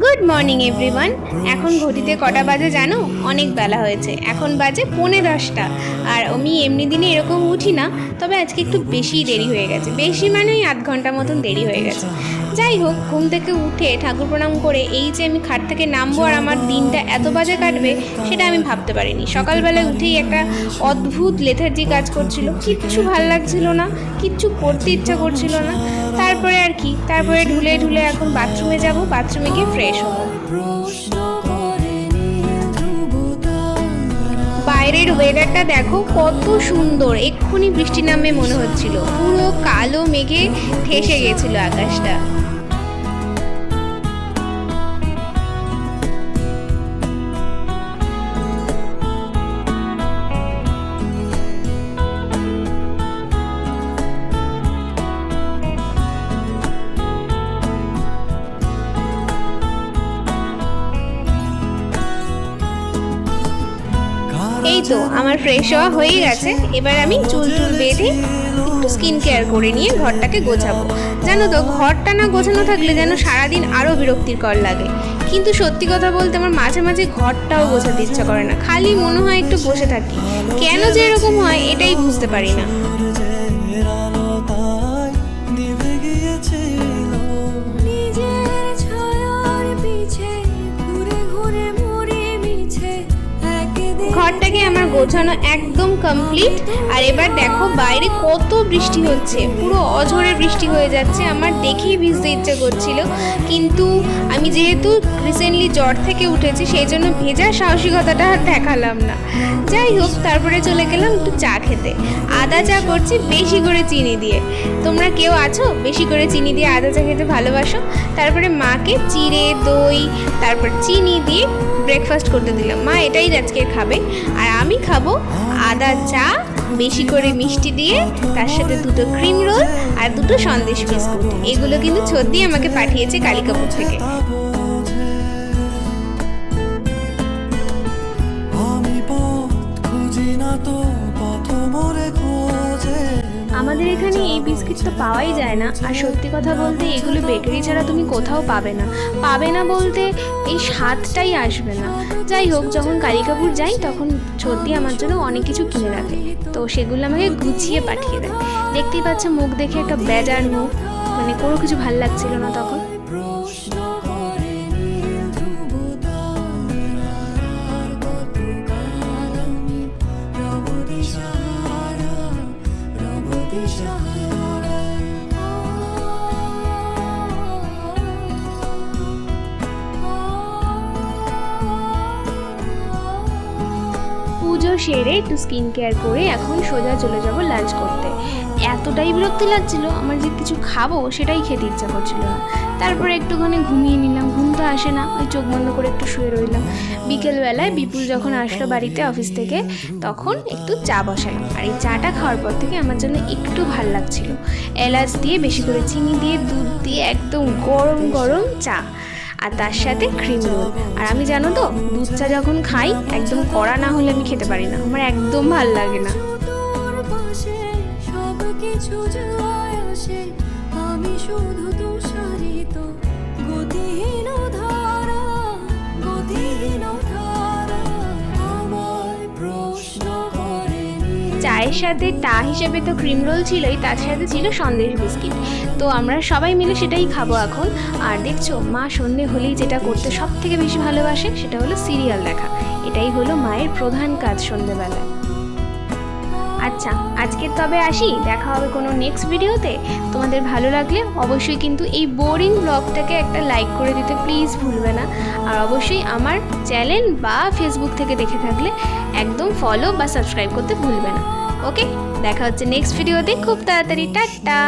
Good morning everyone. এখন ঘটিতে কটা বাজে জানো? অনেক বেলা হয়েছে, এখন বাজে 9:45। আর আমি এমনি দিনে এরকম উঠি না, তবে আজকে একটু বেশিই দেরি হয়ে গেছে। বেশি মানে ওই আধ ঘন্টার মতন দেরি হয়ে গেছে। যাই হোক, ঘুম থেকে উঠে ঠাকুর প্রণাম করে এই যে আমি খাট থেকে নামবো আর আমার দিনটা এত বাজে কাটবে, সেটা আমি ভাবতে পারিনি। সকালবেলায় উঠেই একটা অদ্ভুত লেথার্জি কাজ করছিল, কিচ্ছু ভাল লাগছিল না, কিচ্ছু করতে ইচ্ছা করছিল না। তারপরে আর কি, তারপরে ঢুলে ঢুলে এখন বাথরুমে যাব, বাথরুমে গিয়ে ফ্রেশ হবো। বাইরের ওয়েদারটা দেখো কত সুন্দর, এক্ষুনি বৃষ্টি নামবে মনে হচ্ছিল, পুরো কালো মেঘে ঠেসে গেছিল আকাশটা। এই তো আমার ফ্রেশ হওয়া হয়ে গেছে। এবার আমি চুল বেঁধে একটু স্কিন কেয়ার করে নিয়ে ঘরটাকে গোছাবো। জানো তো, ঘরটা না গোছানো থাকলে যেন সারাদিন আরও বিরক্তিকর লাগে। কিন্তু সত্যি কথা বলতে আমার মাঝে মাঝে ঘরটাও গোছাতে ইচ্ছা করে না, খালি মনে হয় একটু বসে থাকি। কেন যে এরকম হয় এটাই বুঝতে পারি না। ঘরটাকে আমার গোছানো একদম কমপ্লিট। আর এবার দেখো বাইরে কত বৃষ্টি হচ্ছে, পুরো অঝরে বৃষ্টি হয়ে যাচ্ছে। আমার দেখেই ভিজতে ইচ্ছে করছিল, কিন্তু আমি যেহেতু রিসেন্টলি জ্বর থেকে উঠেছি সেই জন্য ভেজার সাহসিকতাটা আর দেখালাম না। যাই হোক, তারপরে চলে গেলাম একটু চা খেতে। আদা চা করছি বেশি করে চিনি দিয়ে। তোমরা কেউ আছো বেশি করে চিনি দিয়ে আদা চা খেতে ভালোবাসো? তারপরে মাকে চিড়ে দই তারপর চিনি দিয়ে ব্রেকফাস্ট করতে দিলাম। মা এটাই আজকে খাবে, আর আমি খাবো আদা চা বেশি করে মিষ্টি দিয়ে, তার সাথে 2টো ক্রিম রোল আর 2টো সন্দেশ বিস্কুট। এগুলো কিন্তু সত্যি আমাকে পাঠিয়েছে কালিকাপুর থেকে। আমাদের এখানে এই বিস্কিট তো পাওয়াই যায় না, আর সত্যি কথা বলতে এগুলো বেকারি ছাড়া তুমি কোথাও পাবে না বলতে এই স্বাদটাই আসবে না। যাই হোক, যখন কালিকাপুর যাই তখন সত্যি আমার জন্য অনেক কিছু কিনে রাখে, তো সেগুলো আমাকে গুছিয়ে পাঠিয়ে দেয়। দেখতেই পাচ্ছ মুখ দেখে একটা বেজার মুখ, মানে কোনো কিছু ভাল লাগছিল না তখন। পুজো সেরে একটু স্কিন কেয়ার করে এখন সোজা চলে যাব লাঞ্চ করতে। এতটাই বিরক্তি লাগছিল আমার যে কিছু খাবো সেটাই খেতে ইচ্ছা করছিল না। তারপরে একটুখানি ঘুমিয়ে নিলাম, ঘুম তো আসে না, ওই চোখ বন্ধ করে একটু শুয়ে রইলাম। বিকেলবেলায় বিপুল যখন আসলো বাড়িতে অফিস থেকে, তখন একটু চা বসালাম। আর এই চাটা খাওয়ার পর থেকে আমার জন্য একটু ভাল লাগছিল। এলাচ দিয়ে বেশি করে চিনি দিয়ে দুধ দিয়ে একদম গরম গরম চা, আর তার সাথে ক্রিম রোল। আর আমি জানো তো, দুধ চা যখন খাই একদম কড়া না হলে আমি খেতে পারি না, আমার একদম ভাল লাগে না। চায়ের সাথে টা হিসেবে তো ক্রিম রোল ছিলই, তার সাথে ছিল সন্দেশ বিস্কিট। তো আমরা সবাই মিলে সেটাই খাবো এখন। আর দেখছো, মা সন্ধে হলেই যেটা করতে সব থেকে বেশি ভালোবাসে সেটা হলো সিরিয়াল দেখা। এটাই হলো মায়ের প্রধান কাজ সন্ধেবেলায়। আচ্ছা, আজকে তবে আসি, দেখা হবে কোনো নেক্সট ভিডিওতে। তোমাদের ভালো লাগলে অবশ্যই কিন্তু এই বোরিং ব্লগটাকে একটা লাইক করে দিতে প্লিজ ভুলবে না। আর অবশ্যই আমার চ্যানেল বা ফেসবুক থেকে দেখে থাকলে একদম ফলো বা সাবস্ক্রাইব করতে ভুলবে না। ওকে, দেখা হচ্ছে নেক্সট ভিডিওতে খুব তাড়াতাড়ি। টাটা।